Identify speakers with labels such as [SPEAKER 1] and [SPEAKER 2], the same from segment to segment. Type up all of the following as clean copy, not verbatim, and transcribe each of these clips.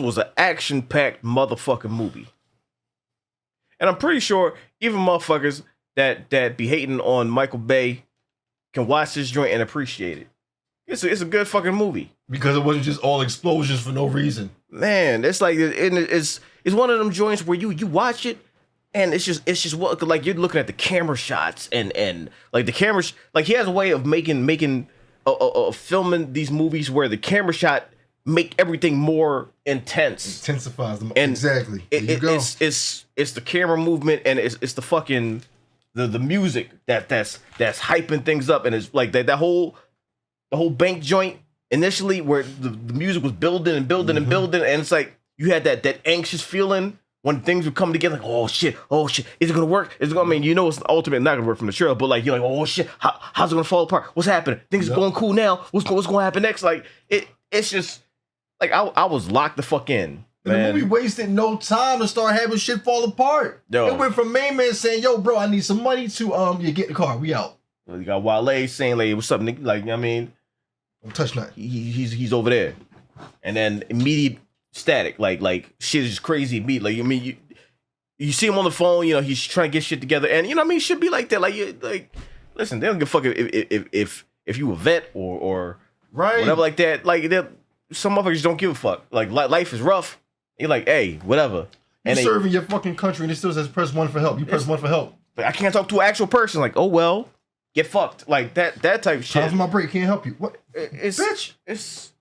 [SPEAKER 1] was an action-packed motherfucking movie. And I'm pretty sure even motherfuckers that be hating on Michael Bay can watch this joint and appreciate it. It's a good fucking movie.
[SPEAKER 2] Because it wasn't just all explosions for no reason.
[SPEAKER 1] Man, it's like it's one of them joints where you watch it and it's just what, like, you're looking at the camera shots and like the camera like he has a way of making filming these movies where the camera shot make everything more intense.
[SPEAKER 2] Intensifies them.
[SPEAKER 1] And
[SPEAKER 2] exactly.
[SPEAKER 1] It's the camera movement and it's the fucking the music that's hyping things up, and it's like the whole bank joint initially where the music was building and building and building, and it's like you had that anxious feeling when things would come together, like, oh shit, is it gonna work? Is it gonna, I mean, you know, it's ultimately not gonna work from the trailer, but like, you're like, oh shit, how's it gonna fall apart? What's happening? Things are going cool now. What's gonna happen next? Like, it's just like I was locked the fuck in.
[SPEAKER 2] And the movie wasted no time to start having shit fall apart. Yo. It went from main man saying, yo, bro, I need some money to you get in the car, we out.
[SPEAKER 1] You got Wale saying, like, what's up, nigga? Like, I mean,
[SPEAKER 2] don't touch nothing.
[SPEAKER 1] He's over there. And then immediate static, like shit is just crazy beat. Like, I mean, you see him on the phone, you know, he's trying to get shit together, and you know what I mean, it should be like that. Like listen, they don't give a fuck if you a vet or
[SPEAKER 2] right,
[SPEAKER 1] whatever like that. Like, some motherfuckers don't give a fuck. Like, life is rough. You're like, hey, whatever.
[SPEAKER 2] You serving your fucking country and it still says press 1 for help. You press 1 for help.
[SPEAKER 1] Like, I can't talk to an actual person. Like, oh well, get fucked. Like that type of shit.
[SPEAKER 2] Time for my break, can't help you. What?
[SPEAKER 1] Bitch. It's.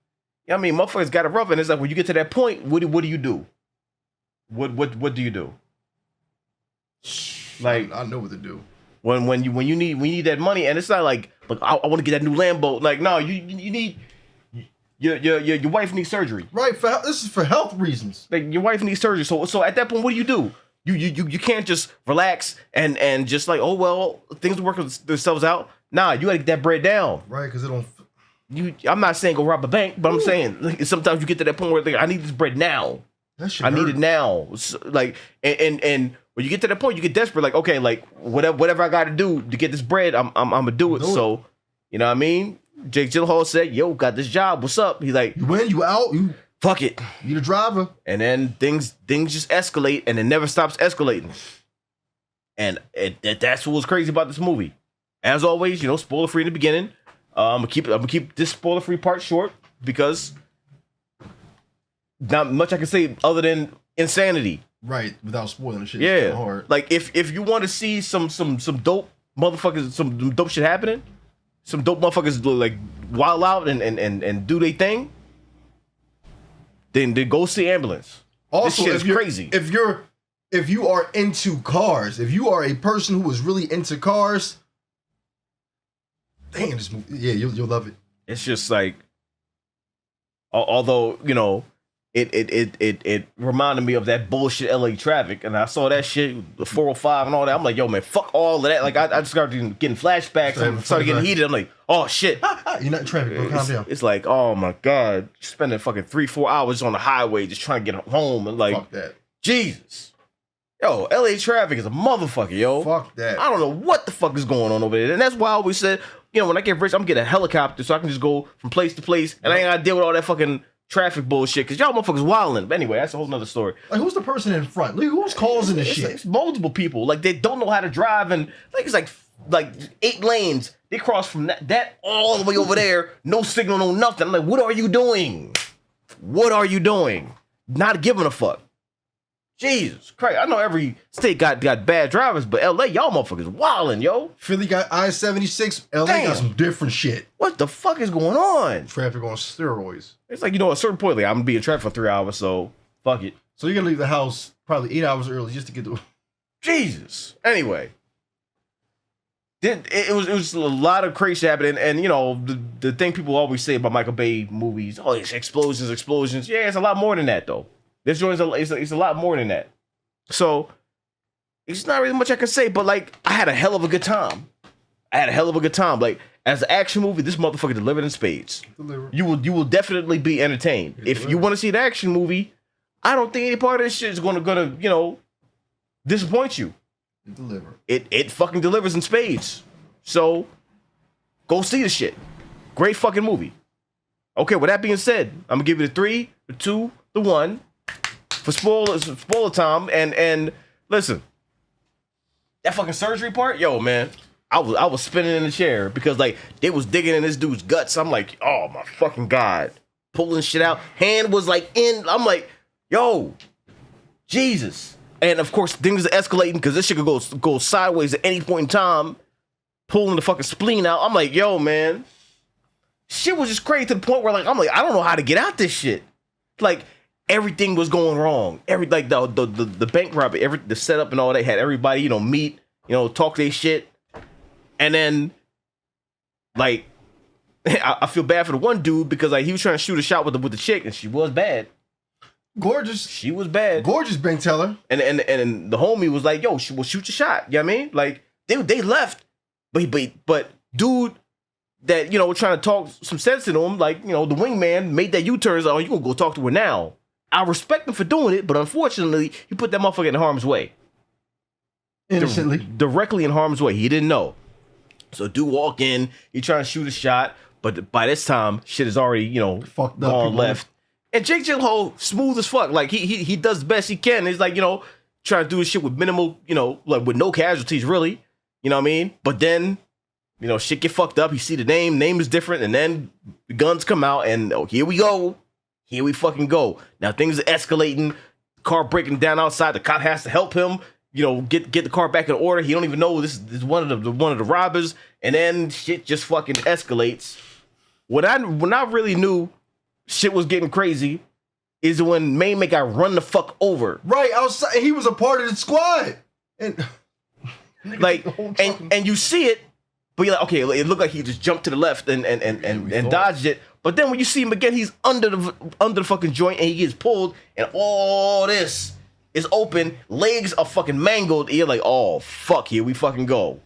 [SPEAKER 1] I mean, motherfuckers got it rough, and it's like when you get to that point, what do you do? What do you do? Like,
[SPEAKER 2] I know what to do.
[SPEAKER 1] When you need that money, and it's not like I want to get that new Lambo. Like, no, you need. Your wife needs surgery.
[SPEAKER 2] Right, this is for health reasons.
[SPEAKER 1] Like, your wife needs surgery. So at that point, what do? You can't just relax and just like, oh well, things will work themselves out. Nah, you gotta get that bread down.
[SPEAKER 2] Right, because it don't.
[SPEAKER 1] I'm not saying go rob a bank, but I'm saying, like, sometimes you get to that point where like, I need this bread now. I need it now. So, like, and when you get to that point, you get desperate. Like, okay, like whatever I got to do to get this bread, I'm gonna do it. So, you know what I mean? Jake Gyllenhaal said, yo, got this job. What's up? He's like,
[SPEAKER 2] you win, you out, you
[SPEAKER 1] fuck it.
[SPEAKER 2] You the driver.
[SPEAKER 1] And then things just escalate, and it never stops escalating. And that's what was crazy about this movie. As always, you know, spoiler free in the beginning. I'm gonna keep this spoiler free part short because not much I can say other than insanity.
[SPEAKER 2] Right, without spoiling the shit.
[SPEAKER 1] Yeah,
[SPEAKER 2] hard.
[SPEAKER 1] Like if you want to see some dope motherfuckers, some dope shit happening. Some dope motherfuckers like wild out and do their thing. Then go see Ambulance.
[SPEAKER 2] Also,
[SPEAKER 1] this shit is crazy.
[SPEAKER 2] If you are into cars, if you are a person who is really into cars, dang, this movie, yeah, you'll love it.
[SPEAKER 1] It's just like, although, you know, it reminded me of that bullshit LA traffic, and I saw that shit, the 405 and all that. I'm like, yo, man, fuck all of that. Like, I just started getting flashbacks and started getting heated. I'm like, oh shit,
[SPEAKER 2] you're not in traffic, bro. Calm down.
[SPEAKER 1] It's like, oh my god, spending fucking 3-4 hours on the highway just trying to get home, and like,
[SPEAKER 2] fuck that.
[SPEAKER 1] Jesus, yo, LA traffic is a motherfucker, yo.
[SPEAKER 2] Fuck that.
[SPEAKER 1] I don't know what the fuck is going on over there, and that's why I always said, you know, when I get rich, I'm getting a helicopter so I can just go from place to place, and I ain't gotta deal with all that fucking traffic bullshit, because y'all motherfuckers wildin'. But anyway, that's a whole nother story.
[SPEAKER 2] Like, who's the person in front? Like, who's causing this shit?
[SPEAKER 1] It's multiple people. Like, they don't know how to drive, and like it's like 8 lanes. They cross from that all the way over there. No signal, no nothing. I'm like, what are you doing? What are you doing? Not giving a fuck. Jesus Christ. I know every state got bad drivers, but LA, y'all motherfuckers wildin', yo.
[SPEAKER 2] Philly got I-76. LA got some different shit.
[SPEAKER 1] What the fuck is going on?
[SPEAKER 2] Traffic on steroids.
[SPEAKER 1] It's like, you know, at a certain point, like, I'm gonna be in traffic for 3 hours, so fuck it.
[SPEAKER 2] So you're gonna leave the house probably 8 hours early just to get to.
[SPEAKER 1] Jesus. Anyway, it was a lot of crazy happening, and you know, the thing people always say about Michael Bay movies, oh, it's explosions. Yeah, it's a lot more than that though. This joint is a lot more than that. So it's not really much I can say, but like, I had a hell of a good time. Like, as an action movie, this motherfucker delivered in spades. You will definitely be entertained. If you want to see the action movie, I don't think any part of this shit is gonna you know, disappoint you. It fucking delivers in spades. So go see the shit. Great fucking movie. Okay, with that being said, I'm gonna give it a 3, a 2, the 1. for spoiler time. And listen, that fucking surgery part, yo, man, I was spinning in the chair because like they was digging in this dude's guts. I'm like, oh my fucking God, pulling shit out. Hand was like in. I'm like, yo, Jesus. And of course, things are escalating because this shit could go sideways at any point in time. Pulling the fucking spleen out. I'm like, yo, man, shit was just crazy to the point where like I'm like, I don't know how to get out this shit. Like everything was going wrong. Like the bank robbery, the setup and all that had everybody, meet, talk their shit, and then like I feel bad for the one dude because like he was trying to shoot a shot with the chick and she was bad.
[SPEAKER 2] Gorgeous.
[SPEAKER 1] She was bad.
[SPEAKER 2] Gorgeous bank teller.
[SPEAKER 1] And the homie was like, yo, we'll shoot your shot. You know what I mean? Like they left, but dude that were trying to talk some sense into him, like the wingman made that U-turn. Oh, you gonna go talk to her now? I respect him for doing it, but unfortunately, he put that motherfucker in harm's way.
[SPEAKER 2] Innocently,
[SPEAKER 1] directly in harm's way. He didn't know. So dude walk in, he trying to shoot a shot, but by this time, shit is already
[SPEAKER 2] fucked
[SPEAKER 1] gone
[SPEAKER 2] up,
[SPEAKER 1] left. And Jake Gyllenhaal, smooth as fuck. Like he does the best he can. He's like trying to do this shit with minimal, like with no casualties really. You know what I mean? But then shit get fucked up. You see the name is different, and then the guns come out, and here we go. Here we fucking go. Now things are escalating. Car breaking down outside. The cop has to help him. Get the car back in order. He don't even know this is one of the robbers, and then shit just fucking escalates. When I really knew shit was getting crazy is when main man got run the fuck over.
[SPEAKER 2] Right outside, he was a part of the squad, and
[SPEAKER 1] like and you see it, but you're like, okay, it looked like he just jumped to the left and dodged it. But then when you see him again, he's under the fucking joint and he gets pulled, and all this is open, legs are fucking mangled. And you're like, oh fuck, here we fucking go.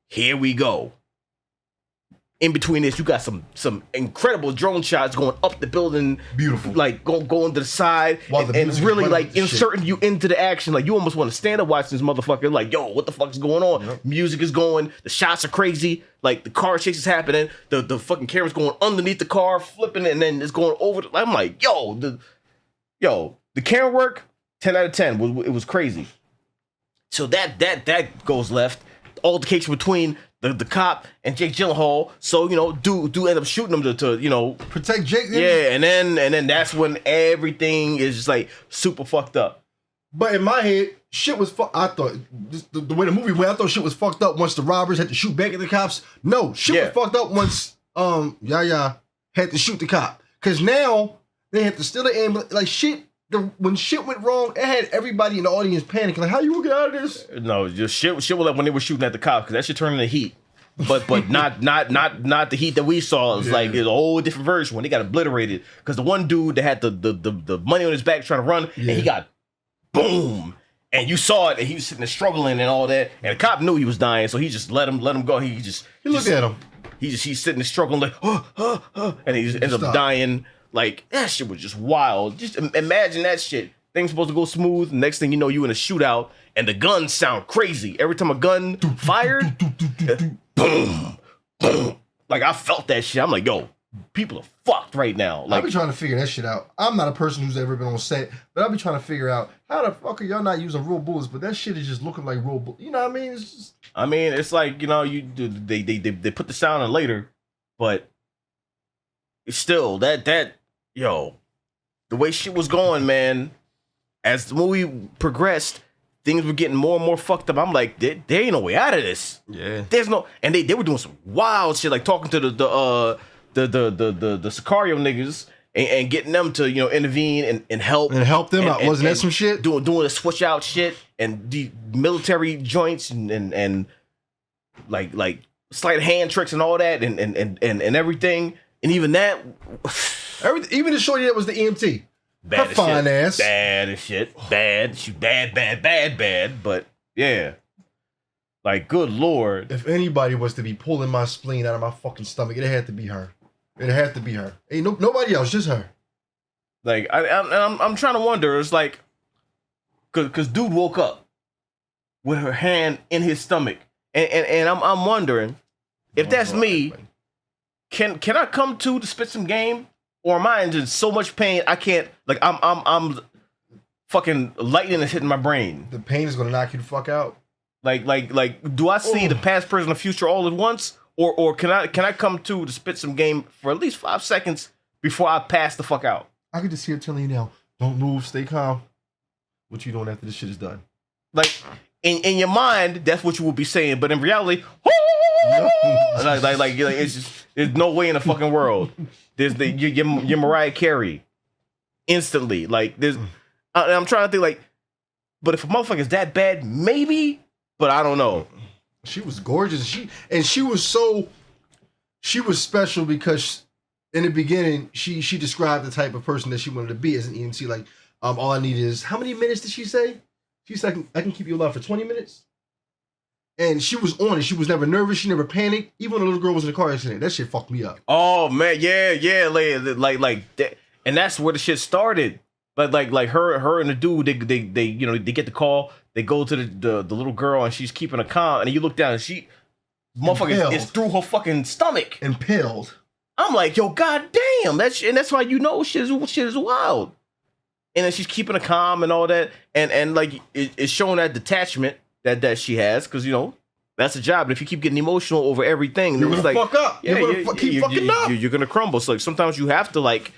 [SPEAKER 1] Here we go. In between this, you got some incredible drone shots going up the building.
[SPEAKER 2] Beautiful. Like
[SPEAKER 1] going to the side and really like inserting you into the action. Like you almost want to stand up watching this motherfucker. Like, yo, what the fuck is going on? Yep. Music is going. The shots are crazy. Like the car chase is happening. The fucking camera's going underneath the car, flipping it, and then it's going over. I'm like, yo, the camera work, 10 out of 10. It was crazy. So that goes left. Altercation between the cop and Jake Gyllenhaal, so dude end up shooting him to
[SPEAKER 2] protect Jake.
[SPEAKER 1] Yeah, and then that's when everything is just like super fucked up.
[SPEAKER 2] But in my head, shit was I thought the way the movie went, I thought shit was fucked up once the robbers had to shoot back at the cops. No, shit was fucked up once Yaya had to shoot the cop, because now they had to steal the ambulance. Like shit. When shit went wrong, it had everybody in the audience panicking. Like, how you gonna get out of this?
[SPEAKER 1] No, just shit was like when they were shooting at the cops, because that shit turned into heat. But not the heat that we saw. It's like it's a whole different version when they got obliterated. Because the one dude that had the money on his back trying to run, and he got boom. And you saw it, and he was sitting there struggling and all that. And the cop knew he was dying, so he just let him go. He
[SPEAKER 2] looked at him.
[SPEAKER 1] He's sitting there struggling like, and he just ends up dying. Like, that shit was just wild. Just imagine that shit. Things supposed to go smooth. Next thing you know, you in a shootout, and the guns sound crazy. Every time a gun fired, boom, boom. Like, I felt that shit. I'm like, yo, people are fucked right now. Like,
[SPEAKER 2] I've been trying to figure that shit out. I'm not a person who's ever been on set, but I've been trying to figure out how the fuck are y'all not using real bullets, but that shit is just looking like real bullets. You know what I mean? It's just...
[SPEAKER 1] I mean, it's like, they put the sound in later, but it's still that yo, the way shit was going, man, as the movie progressed, things were getting more and more fucked up. I'm like, there ain't no way out of this.
[SPEAKER 2] Yeah.
[SPEAKER 1] There's no, and they were doing some wild shit, like talking to the Sicario niggas and getting them to, intervene and help.
[SPEAKER 2] And help them out. Wasn't that some shit?
[SPEAKER 1] Doing the switch out shit and the military joints and like sleight of hand tricks and all that and everything. And even that,
[SPEAKER 2] even the shorty that was the EMT,
[SPEAKER 1] bad
[SPEAKER 2] her fine
[SPEAKER 1] shit.
[SPEAKER 2] ass,
[SPEAKER 1] bad as shit, bad. She bad. But yeah, like good lord.
[SPEAKER 2] If anybody was to be pulling my spleen out of my fucking stomach, it had to be her. It had to be her. Ain't nobody else, just her.
[SPEAKER 1] Like I'm trying to wonder. It's like, cause dude woke up with her hand in his stomach, and I'm wondering if that's me. Can I come to spit some game, or am I in just so much pain I can't? Like I'm fucking lightning is hitting my brain.
[SPEAKER 2] The pain is gonna knock you the fuck out.
[SPEAKER 1] Like, do I see the past, present, and future all at once, or can I come to spit some game for at least 5 seconds before I pass the fuck out?
[SPEAKER 2] I could just hear telling you now, don't move, stay calm. What you doing after this shit is done?
[SPEAKER 1] Like in your mind, that's what you will be saying, but in reality, like it's just there's no way in the fucking world. There's your Mariah Carey instantly. Like there's, I'm trying to think like, but if a motherfucker's that bad, maybe. But I don't know.
[SPEAKER 2] She was gorgeous. She was special because in the beginning she described the type of person that she wanted to be as an EMT. Like, all I need is, how many minutes did she say? She said, I can keep you alive for 20 minutes. And she was on it. She was never nervous. She never panicked. Even when the little girl was in a car accident, that shit fucked me up.
[SPEAKER 1] Oh man, yeah, like that, and that's where the shit started. Like her and the dude, they you know, they get the call. They go to the little girl and she's keeping her calm. And you look down and she, motherfucker, is through her fucking stomach.
[SPEAKER 2] Impaled.
[SPEAKER 1] I'm like, yo, goddamn, that's why you know shit is wild. And then she's keeping her calm and all that, and like it's showing that detachment that she has, because you know that's a job. And if you keep getting emotional over everything,
[SPEAKER 2] you're gonna
[SPEAKER 1] like,
[SPEAKER 2] fuck up.
[SPEAKER 1] Yeah,
[SPEAKER 2] you're gonna keep fucking up.
[SPEAKER 1] You're gonna crumble. So like sometimes you have to like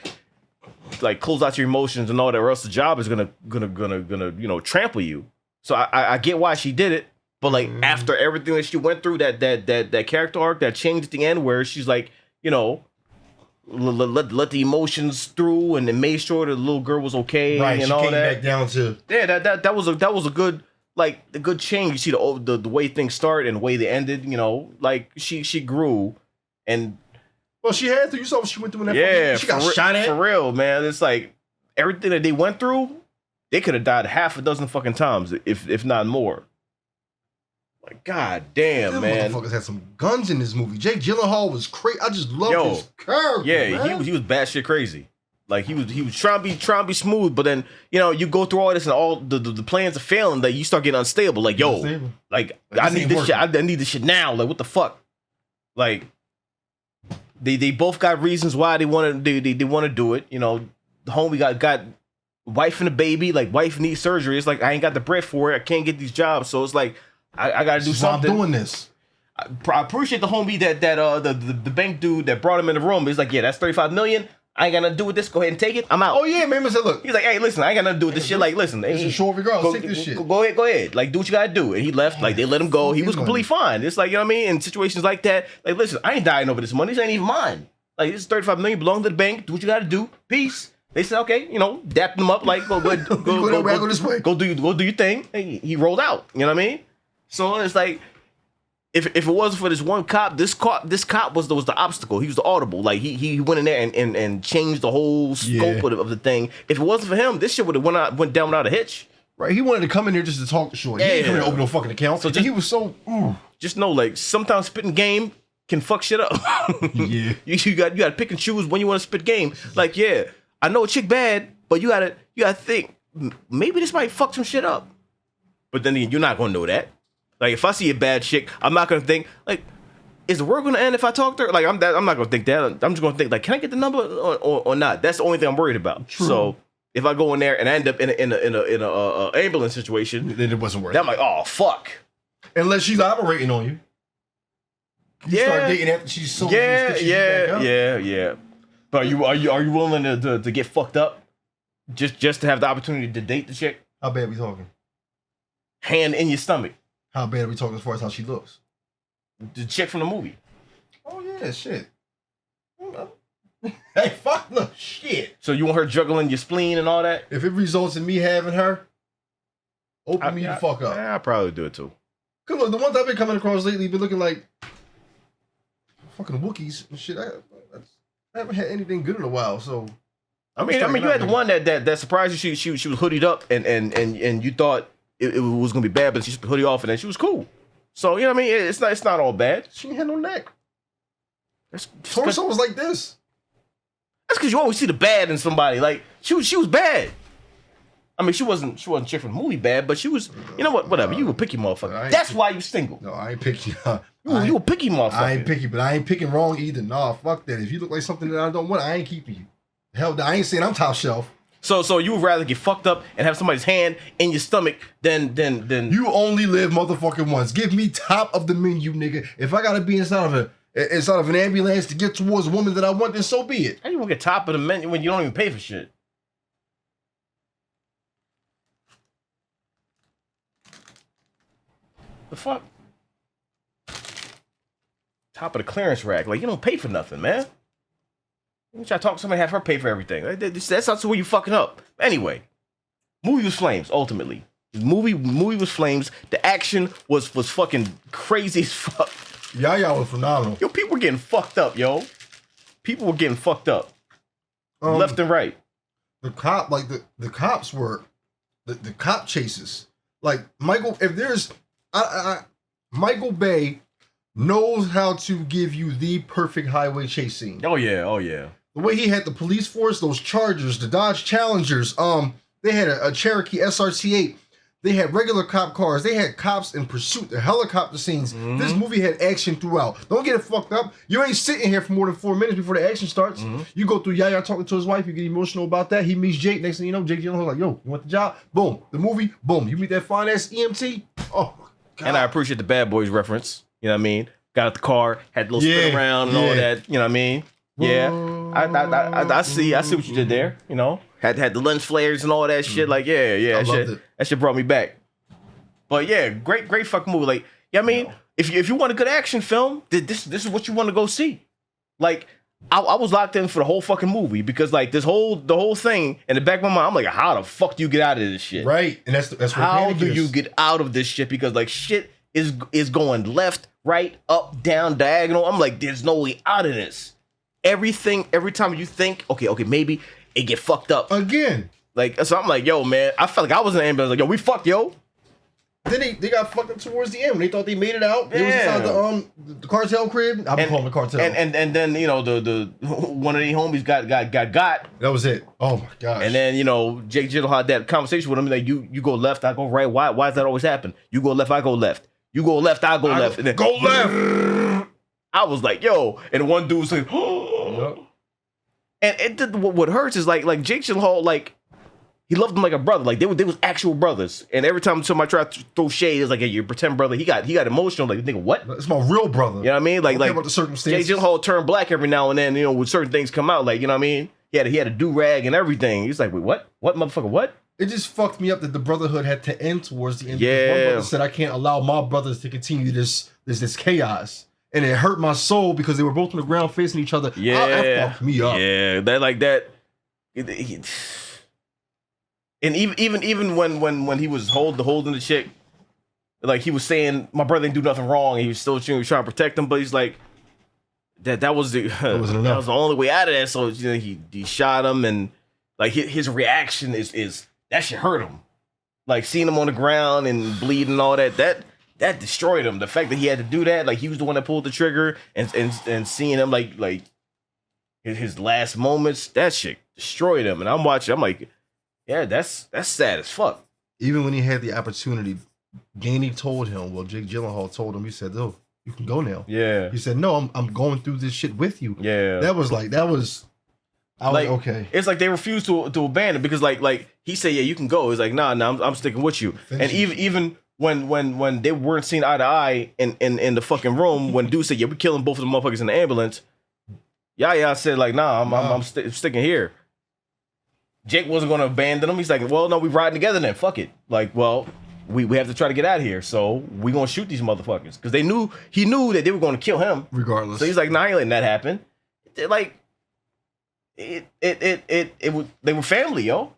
[SPEAKER 1] close out your emotions and all that, or else the job is gonna you know trample you. So I get why she did it, but like after everything that she went through, that character arc that changed at the end, where she's like, you know, let the emotions through, and then made sure the little girl was okay,
[SPEAKER 2] right,
[SPEAKER 1] and
[SPEAKER 2] she
[SPEAKER 1] all
[SPEAKER 2] came
[SPEAKER 1] that.
[SPEAKER 2] Back down to
[SPEAKER 1] that was a good, like, the good change. You see the way things started and the way they ended. You know, like she grew, and
[SPEAKER 2] well, she had to. You saw what she went through in that.
[SPEAKER 1] Yeah,
[SPEAKER 2] she got shot at
[SPEAKER 1] for real, man. It's like everything that they went through. They could have died half a dozen fucking times, if not more. Like, god damn,
[SPEAKER 2] them
[SPEAKER 1] man.
[SPEAKER 2] Motherfuckers had some guns in this movie. Jake Gyllenhaal was crazy. I just loved his character.
[SPEAKER 1] Yeah,
[SPEAKER 2] man.
[SPEAKER 1] he was batshit crazy. Like he was trying to be smooth, but then you know you go through all this and all the plans are failing. Like you start getting unstable. Like yo, like I need this shit. I need this shit now. Like what the fuck? Like they both got reasons why they want to do it. You know, the homie got wife and a baby. Like wife needs surgery. It's like I ain't got the bread for it. I can't get these jobs. So it's like I got to do something.
[SPEAKER 2] I'm doing this.
[SPEAKER 1] I appreciate the homie that the bank dude that brought him in the room. He's like, yeah, that's $35 million. I ain't got nothing to do with this. Go ahead and take it. I'm out.
[SPEAKER 2] Oh yeah, man. Said, look.
[SPEAKER 1] He's like, hey, listen, I ain't got nothing to do with this shit. Like, listen,
[SPEAKER 2] it's a short regardless. Take this shit.
[SPEAKER 1] Go ahead. Like, do what you gotta do. And he left. Like, they let him go. He was completely fine. It's like, you know what I mean? In situations like that, like, listen, I ain't dying over this money. This ain't even mine. Like, this is $35 million. Belong to the bank. Do what you gotta do. Peace. They said, okay, you know, dap them up. Like, go this way. Go do your thing. And he rolled out. You know what I mean? So it's like, if it wasn't for this one cop, this cop was the obstacle. He was the audible. Like he went in there and changed the whole scope of the thing. If it wasn't for him, this shit would have went down without a hitch.
[SPEAKER 2] Right. He wanted to come in here just to talk to Shorty. He didn't come in and open no fucking account. So he was so.
[SPEAKER 1] Just know, like, sometimes spitting game can fuck shit up.
[SPEAKER 2] Yeah.
[SPEAKER 1] You got to pick and choose when you want to spit game. Like, yeah, I know a chick bad, but you gotta think maybe this might fuck some shit up. But then you're not gonna know that. Like, if I see a bad chick, I'm not gonna think like, is the world gonna end if I talk to her? Like, I'm not gonna think that. I'm just gonna think like, can I get the number or not? That's the only thing I'm worried about. True. So if I go in there and I end up in a ambulance situation,
[SPEAKER 2] then it wasn't worth
[SPEAKER 1] it. I'm like, oh fuck.
[SPEAKER 2] Unless she's operating on you. You start dating after she's so
[SPEAKER 1] yeah. But are you willing to get fucked up just to have the opportunity to date the chick?
[SPEAKER 2] How bad we talking?
[SPEAKER 1] Hand in your stomach.
[SPEAKER 2] How bad are we talking as far as how she looks?
[SPEAKER 1] The chick from the movie.
[SPEAKER 2] Oh yeah, shit. Hey, fuck no shit.
[SPEAKER 1] So you want her juggling your spleen and all that?
[SPEAKER 2] If it results in me having her, open me the fuck up.
[SPEAKER 1] I'll probably do it too.
[SPEAKER 2] Cause look, the ones I've been coming across lately been looking like fucking Wookiees and shit. I haven't had anything good in a while, so.
[SPEAKER 1] I mean, you had the one that surprised you. She was hoodied up and you thought it was gonna be bad, but she just hoodie off and then she was cool. So you know what I mean? It's not all bad.
[SPEAKER 2] She ain't had no neck. Torso was like this.
[SPEAKER 1] That's because you always see the bad in somebody. Like she was bad. I mean, she wasn't chick from the movie bad, but she was. You know what? Whatever. You a picky motherfucker. That's why you single.
[SPEAKER 2] No, I ain't picky.
[SPEAKER 1] You a picky motherfucker.
[SPEAKER 2] I ain't picky, but I ain't picking wrong either. Nah, fuck that. If you look like something that I don't want, I ain't keeping you. Hell, I ain't saying I'm top shelf.
[SPEAKER 1] So you would rather get fucked up and have somebody's hand in your stomach than
[SPEAKER 2] you only live motherfucking once. Give me top of the menu, nigga. If I gotta be inside of an ambulance to get towards a woman that I want, then so be it.
[SPEAKER 1] How you gonna get top of the menu when you don't even pay for shit? The fuck? Top of the clearance rack. Like, you don't pay for nothing, man. You try to talk to somebody, have her pay for everything. That's not where you fucking up. Anyway, movie was flames, ultimately. The movie was flames. The action was fucking crazy as fuck.
[SPEAKER 2] Yaya was phenomenal.
[SPEAKER 1] Yo, people were getting fucked up, yo. People were getting fucked up. Left and right.
[SPEAKER 2] The cop, like the cops were the cop chases. Like Michael, if there's Michael Bay knows how to give you the perfect highway chase scene.
[SPEAKER 1] Oh yeah.
[SPEAKER 2] The way he had the police force, those Chargers, the Dodge Challengers, they had a Cherokee SRT8. They had regular cop cars. They had cops in pursuit. The helicopter scenes. Mm-hmm. This movie had action throughout. Don't get it fucked up. You ain't sitting here for more than 4 minutes before the action starts. Mm-hmm. You go through Yaya talking to his wife. You get emotional about that. He meets Jake. Next thing you know, Jake Gyllenhaal's like, yo, you want the job? Boom. The movie, boom. You meet that fine ass EMT. Oh, my God. And
[SPEAKER 1] I appreciate the Bad Boys reference. You know what I mean? Got out the car, had a little spin around and all that. You know what I mean? Yeah. I see what you did there. You know? Had the lens flares and all that shit. Like, yeah. That shit brought me back. But yeah, great fucking movie. Like, yeah, I mean, if you want a good action film, this is what you want to go see. Like, I was locked in for the whole fucking movie because like the whole thing in the back of my mind, I'm like, how the fuck do you get out of this shit?
[SPEAKER 2] Right, and that's
[SPEAKER 1] how do you get out of this shit? Because like shit is going left, right, up, down, diagonal. I'm like, there's no way out of this. Every time you think, okay, maybe it get fucked up
[SPEAKER 2] again.
[SPEAKER 1] Like, so I'm like, yo, man, I felt like I was in the ambulance. Like, yo, we fucked, yo.
[SPEAKER 2] Then they got fucked up towards the end when they thought they made it out. They was inside the cartel crib. I've been calling the cartel.
[SPEAKER 1] And then you know the one of the homies got.
[SPEAKER 2] That was it. Oh my gosh.
[SPEAKER 1] And then you know Jake Gyllenhaal had that conversation with him like you go left, I go right. Why does that always happen? You go left, I go left. You go left, I go left. And then
[SPEAKER 2] go left.
[SPEAKER 1] I was like, yo, and one dude was like, oh. And what hurts is like Jake Gyllenhaal like. He loved him like a brother. Like they was actual brothers. And every time somebody tried to throw shade, it's like, hey, your pretend brother. He got emotional. Like, nigga, what?
[SPEAKER 2] That's my real brother.
[SPEAKER 1] You know what I mean? Like
[SPEAKER 2] about the circumstances.
[SPEAKER 1] Jake Gyllenhaal turned black every now and then. You know, when certain things come out, like you know what I mean? He had a do rag and everything. He's like, wait, what? What motherfucker? What?
[SPEAKER 2] It just fucked me up that the brotherhood had to end towards the end.
[SPEAKER 1] Yeah.
[SPEAKER 2] One brother said, I can't allow my brothers to continue this chaos. And it hurt my soul because they were both on the ground facing each other.
[SPEAKER 1] Yeah.
[SPEAKER 2] That fucked me up.
[SPEAKER 1] Yeah. That like that. And even when he was holding the chick, like he was saying, my brother didn't do nothing wrong. And he was still trying to protect him, but he's like, that was the only way out of that. So you know, he shot him, and like his reaction is that shit hurt him. Like seeing him on the ground and bleeding and all that destroyed him. The fact that he had to do that, like he was the one that pulled the trigger, and seeing him like his last moments, that shit destroyed him. And I'm watching, I'm like. Yeah, that's sad as fuck.
[SPEAKER 2] Even when he had the opportunity, Danny told him, well, Jake Gyllenhaal told him, he said, oh, you can go now.
[SPEAKER 1] Yeah.
[SPEAKER 2] He said, no, I'm going through this shit with you.
[SPEAKER 1] Yeah.
[SPEAKER 2] I was like, okay.
[SPEAKER 1] It's like they refused to abandon because like he said, yeah, you can go. He's like, nah, I'm sticking with you. And even when they weren't seen eye to eye in the fucking room, when dude said, yeah, we're killing both of the motherfuckers in the ambulance, Yaya said like, nah, I'm sticking here. Jake wasn't going to abandon him. He's like, well, no, we riding together then. Fuck it. Like, well, we have to try to get out of here. So we going to shoot these motherfuckers. Because he knew that they were going to kill him.
[SPEAKER 2] Regardless.
[SPEAKER 1] So he's like, nah, I ain't letting that happen. Like, they were family, yo.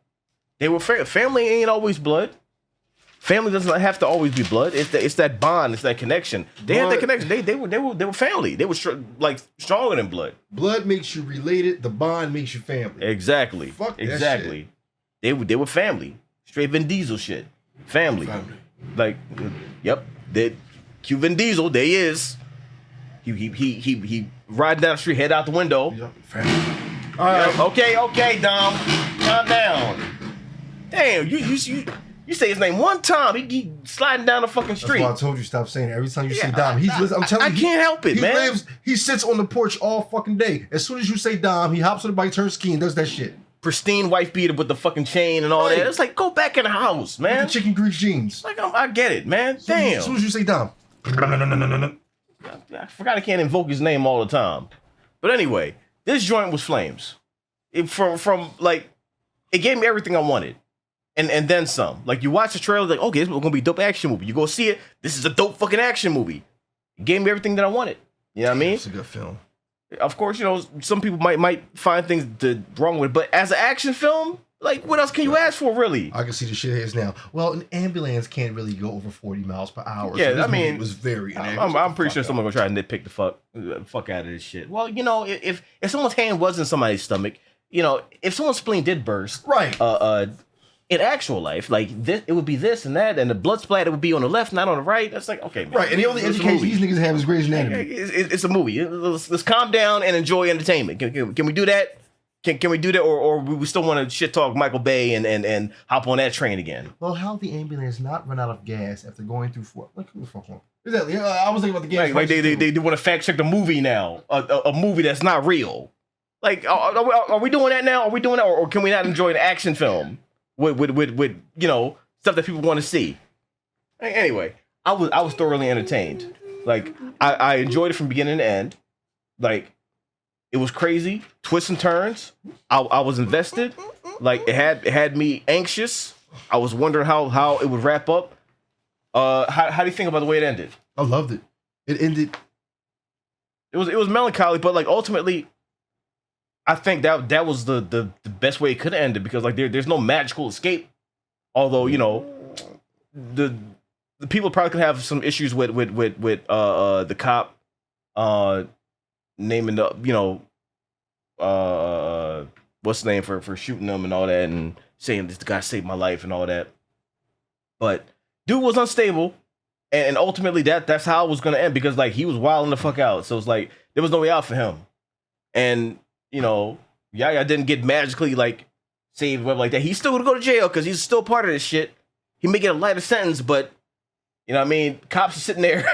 [SPEAKER 1] They were family ain't always blood. Family doesn't have to always be blood. It's that bond. It's that connection. They had that connection. They were family. They were stronger than blood.
[SPEAKER 2] Blood makes you related. The bond makes you family.
[SPEAKER 1] Exactly.
[SPEAKER 2] Fuck that
[SPEAKER 1] exactly. Shit. They were family. Straight Vin Diesel shit. Family. Like, yep. Q Vin Diesel. There he is. He riding down the street, head out the window.
[SPEAKER 2] Yep. Family. All right.
[SPEAKER 1] Okay, Dom. Calm down. Damn, you say his name one time, he sliding down the fucking street.
[SPEAKER 2] That's why I told you stop saying it. Every time you say Dom, I'm telling you.
[SPEAKER 1] I can't help it, man.
[SPEAKER 2] He sits on the porch all fucking day. As soon as you say Dom, he hops on the bike, turns ski, and does that shit.
[SPEAKER 1] pristine wife beater with the fucking chain and all that. It's like, go back in the house, man.
[SPEAKER 2] With the chicken grease jeans.
[SPEAKER 1] Like, I get it, man. Damn.
[SPEAKER 2] As soon as you say Dom.
[SPEAKER 1] I forgot I can't invoke his name all the time. But anyway, this joint was flames. From like, it gave me everything I wanted. And then some. Like, you watch the trailer, like, okay, this is gonna be a dope action movie. You go see it, this is a dope fucking action movie. It gave me everything that I wanted. You know what I mean?
[SPEAKER 2] It's a good film.
[SPEAKER 1] Of course, you know, some people might find things wrong with it, but as an action film, like, what else can you ask for, really?
[SPEAKER 2] I can see the shitheads now. Well, an ambulance can't really go over 40 miles per hour.
[SPEAKER 1] Yeah,
[SPEAKER 2] so
[SPEAKER 1] I mean,
[SPEAKER 2] it was very.
[SPEAKER 1] I'm pretty sure someone gonna try to nitpick the fuck out of this shit. Well, you know, if someone's hand was in somebody's stomach, you know, if someone's spleen did burst,
[SPEAKER 2] right?
[SPEAKER 1] In actual life, like this, it would be this and that, and the blood splatter would be on the left, not on the right. That's like, okay, man.
[SPEAKER 2] Right, and the only education these niggas have is Grey's Anatomy.
[SPEAKER 1] It's a movie. Let's calm down and enjoy entertainment. Can we do that? Can we do that, or we still want to shit talk Michael Bay and hop on that train again?
[SPEAKER 2] Well, how did the ambulance not run out of gas after going through four? Like, who the fuck on? Exactly. I was thinking about the gas.
[SPEAKER 1] Like they want to fact check the movie now, a movie that's not real. Like, are we doing that now? Are we doing that, or can we not enjoy an action film with you know, stuff that people want to see? Anyway, I was thoroughly entertained. Like, I enjoyed it from beginning to end. Like, it was crazy, twists and turns. I was invested. Like, it had me anxious. I was wondering how it would wrap up. How do you think about the way it ended?
[SPEAKER 2] I loved it. It ended.
[SPEAKER 1] It was melancholy, but like, ultimately, I think that was the best way it could have ended, because like there's no magical escape. Although, you know, the people probably could have some issues with the cop naming the, you know, what's the name for shooting them and all that, and saying this guy saved my life and all that. But dude was unstable, and ultimately that's how it was gonna end, because like he was wilding the fuck out. So it's like there was no way out for him. And you know, Yaya didn't get magically like saved, whatever like that. He's still gonna go to jail because he's still part of this shit. He may get a lighter sentence, but you know what I mean, cops are sitting there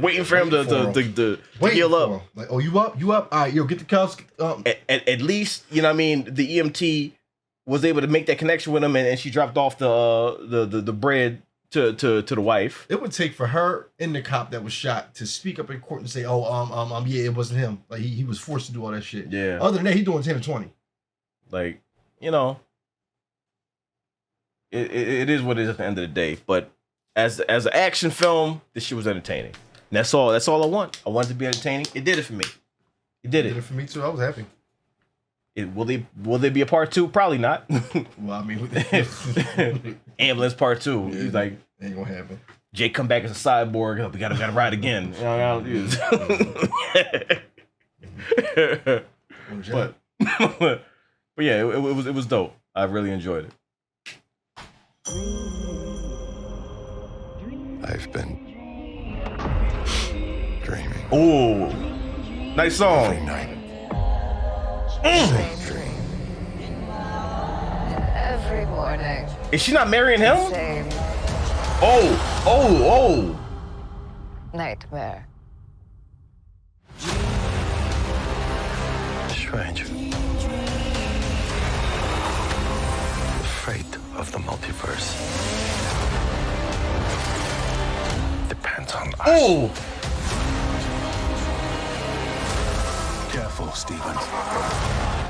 [SPEAKER 1] waiting for him to heal up.
[SPEAKER 2] Like, oh, you up? All right, yo, get the cuffs.
[SPEAKER 1] At least, you know what I mean, the EMT was able to make that connection with him, and she dropped off the bread to the wife.
[SPEAKER 2] It would take for her and the cop that was shot to speak up in court and say, yeah, it wasn't him. Like, he was forced to do all that shit.
[SPEAKER 1] Yeah.
[SPEAKER 2] Other than that, he doing 10 or 20.
[SPEAKER 1] Like, you know, it is what it is at the end of the day. But as an action film, this shit was entertaining. And that's all I want. I want it to be entertaining. It did it for me. It did it
[SPEAKER 2] for me too. I was happy.
[SPEAKER 1] Will there be a part 2? Probably not.
[SPEAKER 2] Well, I mean,
[SPEAKER 1] Ambulance part 2. Yeah, he's like,
[SPEAKER 2] ain't gonna happen.
[SPEAKER 1] Jake come back as a cyborg. Oh, we gotta ride again. But yeah, it was dope. I really enjoyed it.
[SPEAKER 3] I've been dreaming.
[SPEAKER 1] Oh, nice song.
[SPEAKER 3] Every night. Same dream.
[SPEAKER 4] Every morning.
[SPEAKER 1] Is she not marrying him?
[SPEAKER 4] Same
[SPEAKER 1] Oh.
[SPEAKER 4] nightmare.
[SPEAKER 3] Strange. The fate of the multiverse depends on us.
[SPEAKER 1] Oh.
[SPEAKER 3] Careful, Stevens.